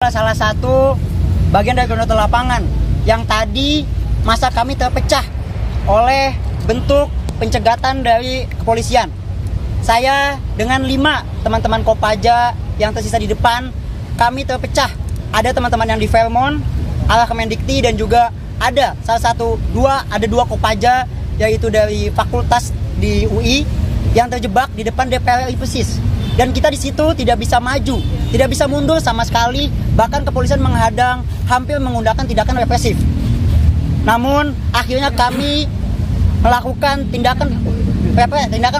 Salah satu bagian dari koordinator lapangan yang tadi masa kami terpecah oleh bentuk pencegatan dari kepolisian. Saya dengan 5 teman-teman Kopaja yang tersisa di depan, kami terpecah. Ada teman-teman yang di Fairmont, arah Kemendikti, dan juga ada ada dua Kopaja, yaitu dari fakultas di UI yang terjebak di depan DPR RI persis. Dan kita di situ tidak bisa maju, tidak bisa mundur sama sekali, bahkan kepolisian menghadang, hampir menggunakan tindakan represif. Namun akhirnya kami melakukan tindakan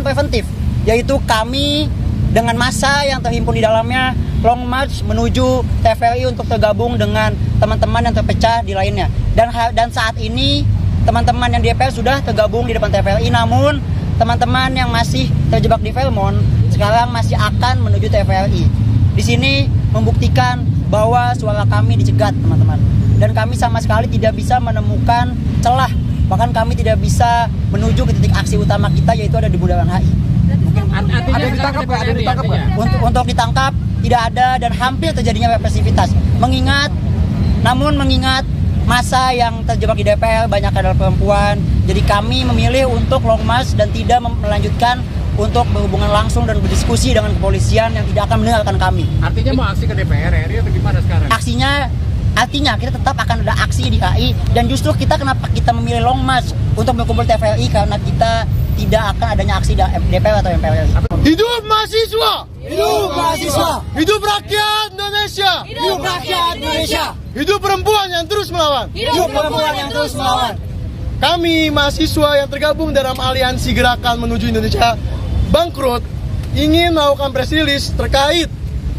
preventif, yaitu kami dengan massa yang terhimpun di dalamnya long march menuju TVRI untuk tergabung dengan teman-teman yang terpecah di lainnya. Dan saat ini teman-teman yang di DPR sudah tergabung di depan TVRI, namun teman-teman yang masih terjebak di Fairmont sekarang masih akan menuju TVRI. Di sini membuktikan bahwa suara kami dicegat, teman-teman. Dan kami sama sekali tidak bisa menemukan celah. Bahkan kami tidak bisa menuju ke titik aksi utama kita, yaitu ada di Bundaran HI. Ada ditangkap nggak? Untuk ditangkap tidak ada, dan hampir terjadinya represivitas. Mengingat masa yang terjebak di DPR banyak adalah perempuan. Jadi kami memilih untuk long march dan tidak melanjutkan untuk berhubungan langsung dan berdiskusi dengan kepolisian yang tidak akan mendengarkan kami. Artinya mau aksi ke DPR RI atau gimana sekarang? Artinya kita tetap akan ada aksi di HI, dan justru kenapa kita memilih long march untuk berkumpul TVRI, karena kita tidak akan adanya aksi DPR atau MPR. Hidup mahasiswa! Hidup mahasiswa! Hidup rakyat Indonesia! Hidup rakyat Indonesia! Hidup perempuan yang terus melawan! Hidup perempuan yang terus melawan! Kami mahasiswa yang tergabung dalam aliansi Gerakan Menuju Indonesia Bangkrut ingin melakukan press release terkait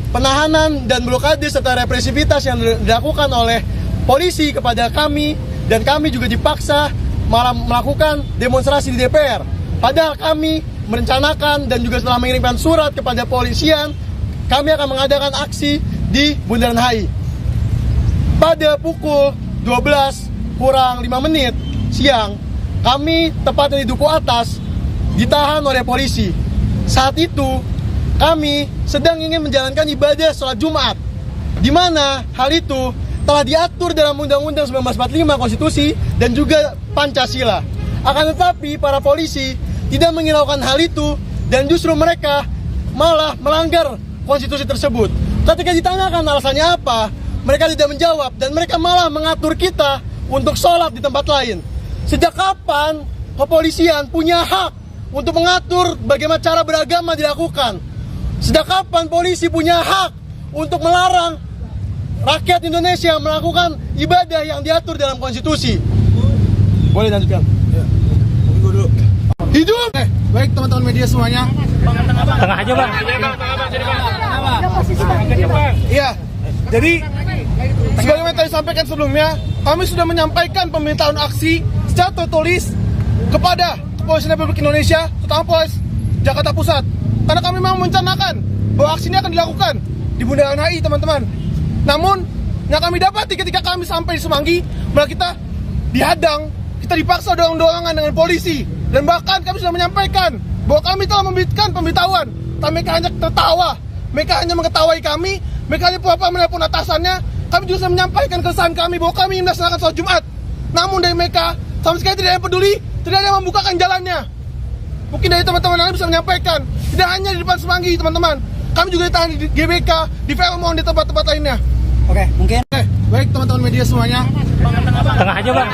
penahanan dan blokade serta represivitas yang dilakukan oleh polisi kepada kami, dan kami juga dipaksa malah melakukan demonstrasi di DPR. Padahal kami merencanakan dan juga setelah mengirimkan surat kepada polisian, kami akan mengadakan aksi di Bundaran HI. Pada pukul 12 kurang 5 menit siang, kami tepatnya di Duku Atas ditahan oleh polisi. Saat itu kami sedang ingin menjalankan ibadah sholat Jumat, di mana hal itu telah diatur dalam Undang-Undang 1945 Konstitusi dan juga Pancasila. Akan tetapi para polisi tidak menghiraukan hal itu, dan justru mereka malah melanggar konstitusi tersebut. Ketika ditanyakan alasannya apa, mereka tidak menjawab, dan mereka malah mengatur kita untuk sholat di tempat lain. Sejak kapan kepolisian punya hak untuk mengatur bagaimana cara beragama dilakukan? Sejak kapan polisi punya hak untuk melarang rakyat Indonesia melakukan ibadah yang diatur dalam konstitusi? Boleh lanjutkan? Ya. Dulu. Hidup! Baik teman-teman media semuanya. Tengah aja, Bang. Iya. Jadi sebagaimana tadi sampaikan sebelumnya, kami sudah menyampaikan permintaan aksi secara tertulis kepada Kepolisian Republik Indonesia, terutama Polres Jakarta Pusat. Karena kami memang merencanakan bahwa aksi ini akan dilakukan di Bundaran HI, teman-teman. Namun, yang kami dapati ketika kami sampai di Semanggi, malah kita dihadang, kita dipaksa dorong-dorongan dengan polisi. Dan bahkan kami sudah menyampaikan bahwa kami telah memberikan pemberitahuan, tapi mereka hanya tertawa. Mereka hanya mengetawahi kami, mereka hanya pura-pura menelpon atasannya. Kami juga sudah menyampaikan keresahan kami bahwa kami ingin melaksanakan sholat Jumat. Namun dari mereka, sama sekali tidak ada yang peduli, tidak ada yang membukakan jalannya. Mungkin dari teman-teman lain bisa menyampaikan, tidak hanya di depan Semanggi, teman-teman. Kami juga ditahan di GBK, di Fairmont, di tempat-tempat lainnya. Oke, mungkin. Baik teman-teman media semuanya. Tengah aja, Bang.